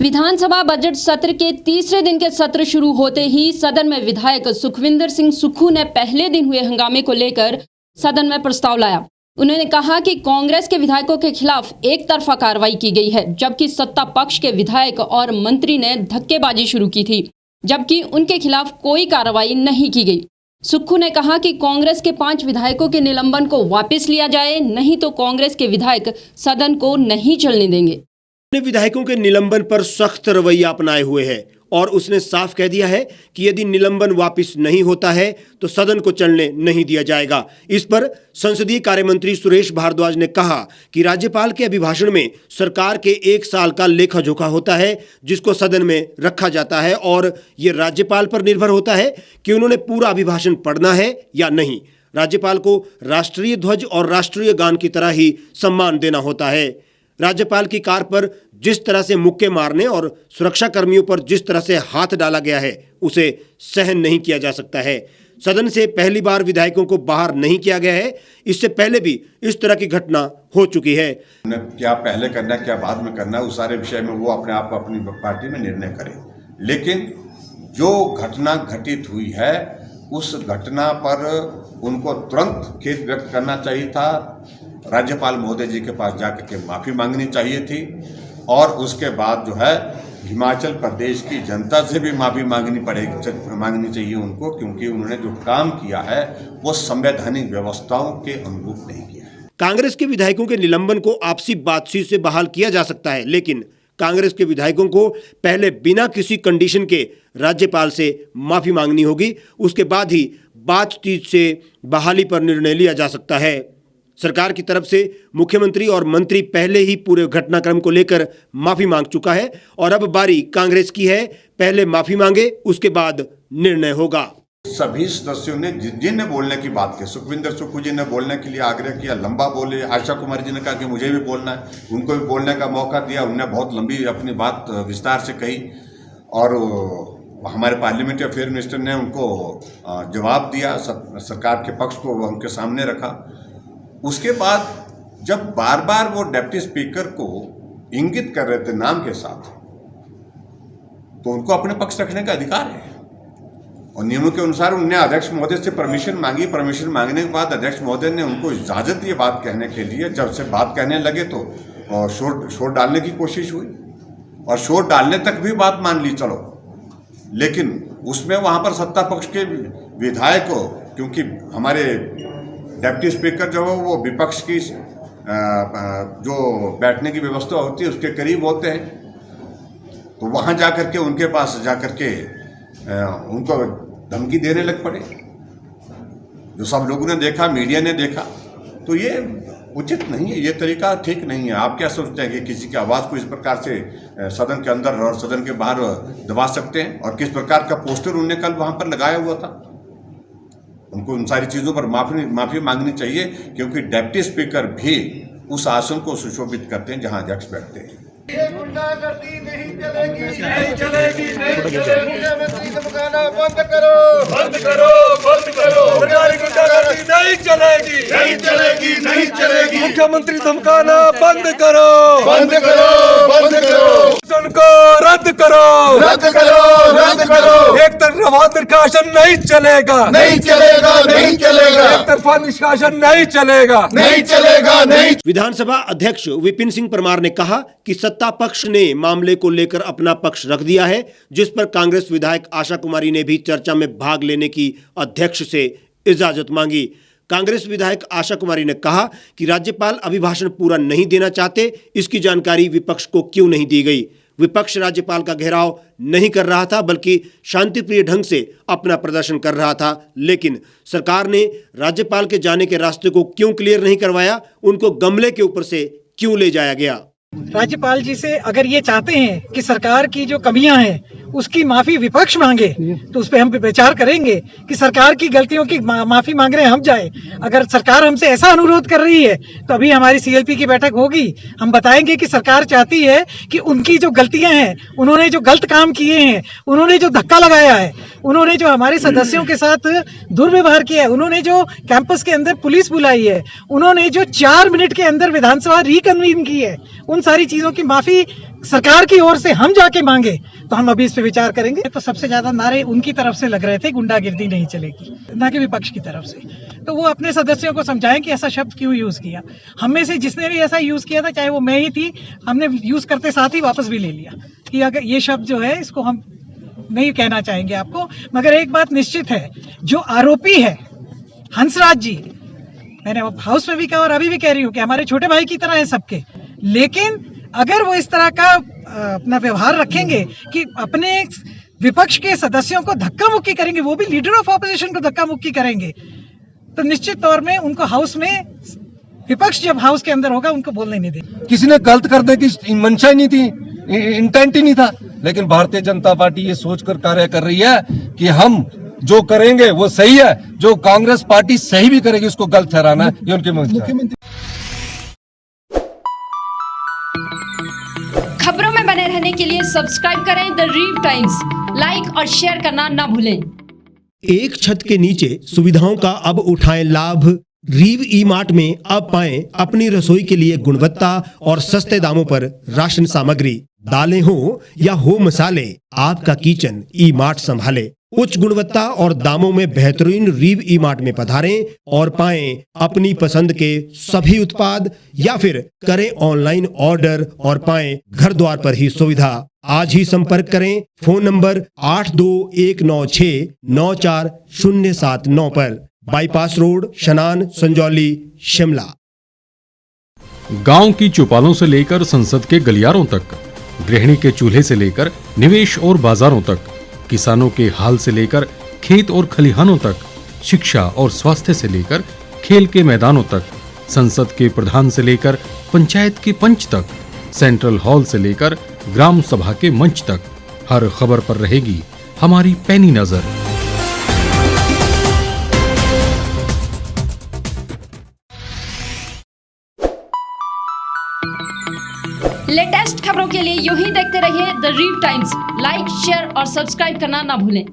विधानसभा budget सत्र के तीसरे दिन के सत्र शुरू होते ही सदन में विधायक सुखविंदर सिंह सुक्खू ने पहले दिन हुए हंगामे को लेकर सदन में प्रस्ताव लाया। उन्होंने कहा कि कांग्रेस के विधायकों के खिलाफ एक तरफा कार्रवाई की गई है, जबकि सत्ता पक्ष के विधायक और मंत्री ने धक्केबाजी शुरू की थी, जबकि उनके खिलाफ कोई कार्रवाई नहीं की गई। सुक्खू ने कहा कि कांग्रेस के 5 विधायकों के निलंबन को वापस लिया जाए, नहीं तो कांग्रेस के विधायक सदन को नहीं चलने देंगे। विधायकों के निलंबन पर सख्त रवैया अपनाए हुए है और उसने साफ कह दिया है कि यदि निलंबन वापस नहीं होता है तो सदन को चलने नहीं दिया जाएगा। इस पर संसदीय कार्य मंत्री सुरेश भारद्वाज ने कहा कि राज्यपाल के अभिभाषण में सरकार के 1 साल का लेखा जोखा होता है, जिसको सदन में रखा जाता है और ये राज्यपाल पर निर्भर होता है कि उन्होंने पूरा अभिभाषण पढ़ना है या नहीं। राज्यपाल को राष्ट्रीय ध्वज और राष्ट्रीय गान की तरह ही सम्मान देना होता है। राज्यपाल की कार पर जिस तरह से मुक्के मारने और सुरक्षा कर्मियों पर जिस तरह से हाथ डाला गया है, उसे सहन नहीं किया जा सकता है। सदन से पहली बार विधायकों को बाहर नहीं किया गया है। इससे पहले भी इस तरह की घटना हो चुकी है। क्या पहले करना क्या बाद में करना, उस सारे विषय में वो अपने आप अपनी पार्टी में निर्णय करें, लेकिन जो घटना घटित हुई है उस घटना पर उनको तुरंत खेद व्यक्त करना चाहिए था। राज्यपाल महोदय जी के पास जाकर के माफ़ी मांगनी चाहिए थी और उसके बाद जो है हिमाचल प्रदेश की जनता से भी माफ़ी मांगनी चाहिए उनको, क्योंकि उन्होंने जो काम किया है वो संवैधानिक व्यवस्थाओं के अनुरूप नहीं किया है। कांग्रेस के विधायकों के निलंबन को आपसी बातचीत से बहाल किया जा सकता है, लेकिन कांग्रेस के विधायकों को पहले बिना किसी कंडीशन के राज्यपाल से माफ़ी मांगनी होगी। उसके बाद ही बातचीत से बहाली पर निर्णय लिया जा सकता है। सरकार की तरफ से मुख्यमंत्री और मंत्री पहले ही पूरे घटनाक्रम को लेकर माफी मांग चुका है और अब बारी कांग्रेस की है। पहले माफी मांगे, उसके बाद निर्णय होगा। सभी सदस्यों ने जिनने बोलने की बात की, सुखविंदर सुक्खू जी ने बोलने के लिए आग्रह किया, लंबा बोले। आशा कुमारी जी ने कहा कि मुझे भी बोलना है, उनको भी बोलने का मौका दिया। उन्होंने बहुत लंबी अपनी बात विस्तार से कही और हमारे पार्लियामेंट्री अफेयर मिनिस्टर ने उनको जवाब दिया, सरकार के पक्ष को उनके सामने रखा। उसके बाद जब बार बार वो डिप्टी स्पीकर को इंगित कर रहे थे नाम के साथ, तो उनको अपने पक्ष रखने का अधिकार है और नियमों के अनुसार उन्होंने अध्यक्ष महोदय से परमिशन मांगी। परमिशन मांगने के बाद अध्यक्ष महोदय ने उनको इजाजत दी बात कहने के लिए। जब से बात कहने लगे तो शोर डालने की कोशिश हुई और शोर डालने तक भी बात मान ली, चलो, लेकिन उसमें वहां पर सत्ता पक्ष के विधायक को, क्योंकि हमारे डिप्टी स्पीकर जो है वो विपक्ष की जो बैठने की व्यवस्था होती है उसके करीब होते हैं, तो वहाँ जाकर के उनके पास जाकर के उनको धमकी देने लग पड़े, जो सब लोगों ने देखा, मीडिया ने देखा। तो ये उचित नहीं है, ये तरीका ठीक नहीं है। आप क्या सोचते हैं कि किसी की आवाज़ को इस प्रकार से सदन के अंदर और सदन के बाहर दबा सकते हैं? और किस प्रकार का पोस्टर उन्होंने कल वहाँ पर लगाया हुआ था, उनको उन सारी चीज़ों पर माफ़ी मांगनी चाहिए, क्योंकि डिप्टी स्पीकर भी उस आसन को सुशोभित करते हैं जहां अध्यक्ष बैठते हैं। ये गुंडागर्दी नहीं चलेगी, नहीं चलेगी, नहीं चलेगी। मुख्यमंत्री धमकाना बंद करो, बंद करो, बंद करो। गुंडागर्दी नहीं चलेगी, नहीं चलेगी, नहीं चलेगी। मुख्यमंत्री धमकाना बंद करो, बंद करो, बंद करो। उनको रद्द करो, रद्द करो, रद्द करो। एक तरफा निष्कासन नहीं चलेगा, नहीं चलेगा, नहीं चलेगा। एक तरफा निष्कासन नहीं चलेगा, नहीं चलेगा, नहीं। विधानसभा अध्यक्ष विपिन सिंह परमार ने कहा कि सत्ता पक्ष ने मामले को लेकर अपना पक्ष रख दिया है, जिस पर कांग्रेस विधायक आशा कुमारी ने भी चर्चा में भाग लेने की अध्यक्ष से इजाजत मांगी। कांग्रेस विधायक आशा कुमारी ने कहा कि राज्यपाल अभिभाषण पूरा नहीं देना चाहते, इसकी जानकारी विपक्ष को क्यों नहीं दी गई। विपक्ष राज्यपाल का घेराव नहीं कर रहा था, बल्कि शांतिप्रिय ढंग से अपना प्रदर्शन कर रहा था, लेकिन सरकार ने राज्यपाल के जाने के रास्ते को क्यों क्लियर नहीं करवाया, उनको गमले के ऊपर से क्यों ले जाया गया। राज्यपाल जी से अगर ये चाहते हैं कि सरकार की जो कमियां हैं उसकी माफी विपक्ष मांगे, तो उस पर हम विचार करेंगे कि सरकार की गलतियों की माफी मांग रहे हैं हम जाए। अगर सरकार हमसे ऐसा अनुरोध कर रही है तो अभी हमारी सीएलपी की बैठक होगी, हम बताएंगे कि सरकार चाहती है कि उनकी जो गलतियां हैं, उन्होंने जो गलत काम किए हैं, उन्होंने जो धक्का लगाया है, उन्होंने जो हमारे सदस्यों के साथ दुर्व्यवहार किया है, उन्होंने जो कैंपस के अंदर पुलिस बुलाई है, उन्होंने जो 4 मिनट के अंदर विधानसभा रिकन्वीन की है, उन सारी चीजों की माफी सरकार की ओर से हम जाके मांगे तो हम अभी इस पे विचार करेंगे। तो सबसे ज्यादा नारे उनकी तरफ से लग रहे थे, गुंडागिर्दी नहीं चलेगी, ना कि विपक्ष की तरफ से। तो वो अपने सदस्यों को समझाएं कि ऐसा शब्द क्यों यूज किया। हम में से जिसने भी ऐसा यूज किया था, चाहे वो मैं ही थी, हमने यूज करते साथ ही वापस भी ले लिया कि अगर ये शब्द जो है इसको हम नहीं कहना चाहेंगे आपको। मगर एक बात निश्चित है, जो आरोपी है हंसराज जी, मैंने हाउस में भी कहा और अभी भी कह रही हूँ कि हमारे छोटे भाई की तरह है सबके, लेकिन अगर वो इस तरह का अपना व्यवहार रखेंगे कि अपने विपक्ष के सदस्यों को धक्का मुक्की करेंगे, वो भी लीडर ऑफ ऑपोजिशन को धक्का मुक्की करेंगे, तो निश्चित तौर में उनको हाउस में, विपक्ष जब हाउस के अंदर होगा उनको बोलने नहीं देंगे। किसी ने गलत करने की मंशा ही नहीं थी, इंटेंट ही नहीं था, लेकिन भारतीय जनता पार्टी ये सोचकर कार्य कर रही है कि हम जो करेंगे वो सही है, जो कांग्रेस पार्टी सही भी करेगी उसको गलत ठहराना है, ये उनकी मंशा है। खबरों में बने रहने के लिए सब्सक्राइब करें द रीव टाइम्स, लाइक और शेयर करना ना भूलें। एक छत के नीचे सुविधाओं का अब उठाएं लाभ। रीव ई मार्ट में अब पाएं अपनी रसोई के लिए गुणवत्ता और सस्ते दामों पर राशन सामग्री। दालें हो या हो मसाले, आपका किचन ई मार्ट संभाले। उच्च गुणवत्ता और दामों में बेहतरीन रीव ई मार्ट में पधारें और पाएं अपनी पसंद के सभी उत्पाद, या फिर करें ऑनलाइन ऑर्डर और पाएं घर द्वार पर ही सुविधा। आज ही संपर्क करें फोन नंबर 8219694079 पर, बाईपास रोड, शनान, संजौली, शिमला। गांव की चौपालों से लेकर संसद के गलियारों तक, गृहिणी के चूल्हे से लेकर निवेश और बाजारों तक, किसानों के हाल से लेकर खेत और खलिहानों तक, शिक्षा और स्वास्थ्य से लेकर खेल के मैदानों तक, संसद के प्रधान से लेकर पंचायत के पंच तक, सेंट्रल हॉल से लेकर ग्राम सभा के मंच तक, हर खबर पर रहेगी हमारी पैनी नजर। लेटेस्ट खबरों के लिए यूं ही देखते रहिए द रीव टाइम्स। लाइक, शेयर और सब्सक्राइब करना ना भूलें।